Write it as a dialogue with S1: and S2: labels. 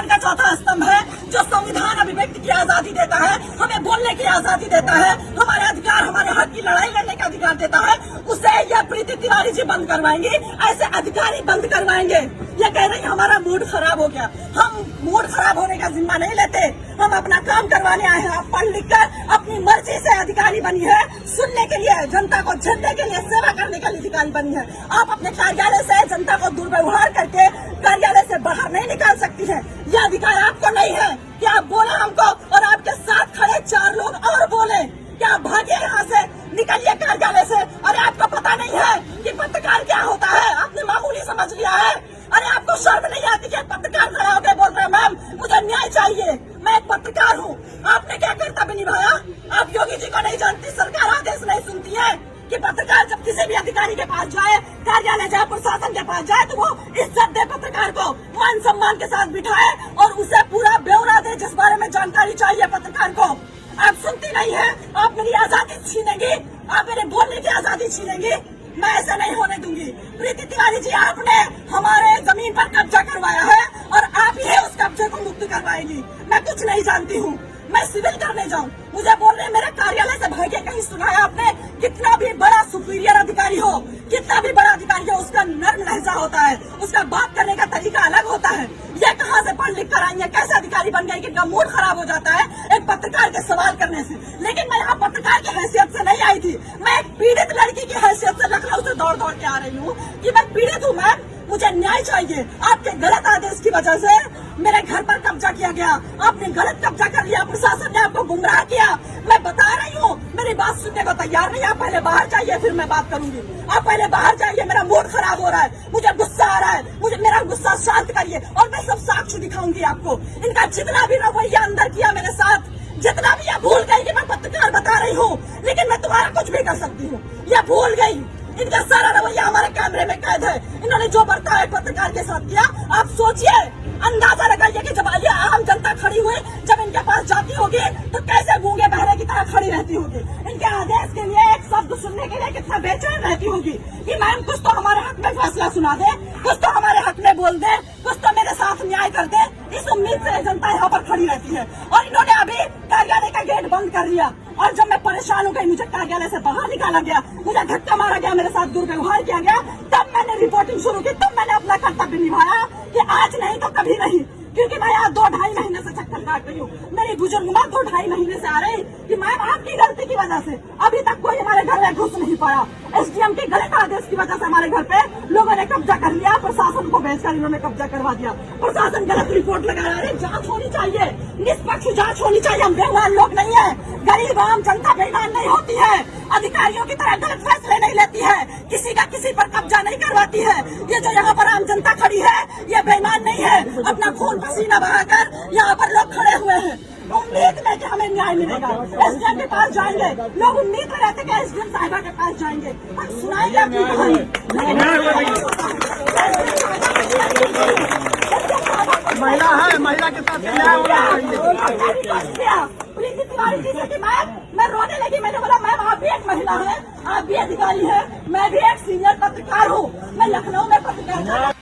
S1: संविधान का चौथा स्तंभ है, जो संविधान अभिव्यक्ति की आजादी देता है, हमें बोलने की आजादी देता है, हमारे अधिकार, हमारे हक की लड़ाई लड़ने का अधिकार देता है, उसे यह प्रीति तिवारी जी बंद करवाएंगी, ऐसे अधिकारी बंद करवाएंगे। ये कह रही हमारा मूड खराब हो गया। हम मूड खराब होने का जिम्मा नहीं लेते, हम अपना काम करवाने आए हैं। आप पढ़ लिख कर अपनी मर्जी से अधिकारी बनी है, सुनने के लिए, जनता को झेलने के लिए, सेवा करने के लिए अधिकारी बनी है। आप अपने कार्यालय से जनता को दुर्व्यवहार करके कार्यालय से बाहर नहीं निकाल सकती है। यह अधिकार आपको नहीं है कि आप बोले हमको और आपके साथ खड़े 4 लोग और बोले कि आप भागिए यहाँ से, निकलिए कार्यालय से। अरे आपको पता नहीं है कि पत्रकार क्या होता है? आपने मामूली समझ लिया है। अरे आपको शर्म नहीं आती कि पत्रकार खड़ा होकर बोल रहे मैम मुझे न्याय चाहिए, मैं एक पत्रकार हूँ। आपने क्या कर्तव्य निभाया? आप योगी जी को नहीं जानती, सरकार आदेश नहीं सुनती है कि पत्रकार जब किसी भी अधिकारी के पास जाए, कार्यालय जाए, प्रशासन के पास जाए, तो वो इज्जत दे, पत्रकार को मान सम्मान के साथ बिठाए और उसे पूरा ब्यौरा दे जिस बारे में जानकारी चाहिए पत्रकार को। आप सुनती नहीं है, आप मेरी आजादी छीनेंगी, आप मेरे बोलने की आजादी छीनेंगी। मैं ऐसा नहीं होने दूंगी। प्रीति तिवारी जी, आपने हमारे जमीन पर कब्जा करवाया है और आप ही उस कब्जे को मुक्त करवाएंगी। मैं कुछ नहीं जानती हूँ, मैं सिविल करने जाऊँ, मुझे बोल रहे मेरे कार्यालय से भागे। कहीं सुना है आपने? कितना भी बड़ा सुपीरियर अधिकारी हो, कितना भी बड़ा अधिकारी हो, उसका नर्म लहजा होता है, उसका बात करने का तरीका अलग होता है। ये कहाँ से पढ़ लिख कर आई है? कैसे अधिकारी बन गई कि इनका मूड खराब हो जाता है एक पत्रकार के सवाल करने से? लेकिन मैं यहाँ पत्रकार की हैसियत से नहीं आई थी, मैं एक पीड़ित लड़की की हैसियत से लखनऊ से दौड़ दौड़ के आ रही हूँ कि मैं पीड़ित हूँ। मैम, मुझे न्याय चाहिए। आपके गलत आदेश की वजह से मेरे घर पर कब्जा किया गया, आपने गलत कब्जा कर लिया, प्रशासन ने आपको गुमराह किया। मैं बता रही हूँ, मेरी बात सुनने को तैयार नहीं। आप पहले बाहर जाइए, फिर मैं बात करूंगी। आप पहले बाहर जाइए, मेरा मूड खराब हो रहा है, मुझे गुस्सा आ रहा है, मुझे मेरा गुस्सा शांत करिए और मैं सब साक्ष्य दिखाऊंगी आपको। इनका जितना भी रवैया अंदर किया मेरे साथ, जितना भी, यह भूल गई कि मैं पत्रकार बता रही हूँ, लेकिन मैं तुम्हारा कुछ भी कर सकती हूँ, यह भूल गई। इनका सारा रवैया हमारे कैमरे में कैद है। इन्होंने जो बर्ताव पत्रकार के साथ किया, आप सोचिए, अंदाजा लगाइए कि जब ये आम जनता खड़ी हुई, जब इनके पास जाती होगी तो कैसे गूंगे बहरे की तरह खड़ी रहती होगी। इनके आदेश के लिए एक शब्द सुनने के लिए कितना बेचैन रहती होगी कि मैम कुछ तो हमारे हक में फैसला सुना दे, कुछ तो हमारे हक में बोल दे, कुछ तो मेरे साथ न्याय कर दे। इस उम्मीद से जनता यहाँ पर खड़ी रहती है। और इन्होंने अभी कार्यालय का गेट बंद कर दिया और जब मैं परेशान हो गई, मुझे कार्यालय से बाहर निकाला गया, मुझे धक्का मारा गया, मेरे साथ दुर्व्यवहार किया गया, तब मैंने रिपोर्टिंग शुरू की, तब मैंने अपना कर्तव्य निभाया कि आज नहीं तो कभी नहीं। क्योंकि मैं यहाँ 2-2.5 महीने से चक्कर काट रही हूँ। मेरी बुजुर्ग माँ 2-2.5 महीने से आ रही कि मैम आपकी गलती की वजह से अभी तक कोई हमारे घर में घुस नहीं पाया। एसडीएम के गलत आदेश की वजह से हमारे घर पे लोगों ने कब्जा कर लिया, प्रशासन को भेजकर इन्होंने कब्जा करवा दिया। प्रशासन गलत रिपोर्ट लगा रहा है। जांच होनी चाहिए, निष्पक्ष जांच होनी चाहिए। हम बेईमान लोग नहीं है, गरीब आम जनता बेईमान नहीं होती है, अधिकारियों की तरह गलत फैसले नहीं लेती है, किसी का किसी पर कब्जा नहीं करवाती है। ये जो यहाँ पर आम जनता खड़ी है, ये बेईमान नहीं है, अपना खून पसीना बहाकर यहाँ पर लोग खड़े हुए हैं उम्मीद में कि हमें न्याय मिलेगा। एसडीएम के पास जाएंगे, लोग उम्मीद में रहते कि एसडीएम साहिबा के पास जाएंगे, हम सुनाएंगे अपनी कहानी।
S2: महिला है, महिला के साथ न्याय होना चाहिए।
S1: प्रीति तिवारी जी से कि मैं रोने लगी। मैंने बोला मैम आप भी एक महिला है, आप भी अधिकारी है, मैं भी एक सीनियर पत्रकार हूँ, मैं लखनऊ में पत्रकार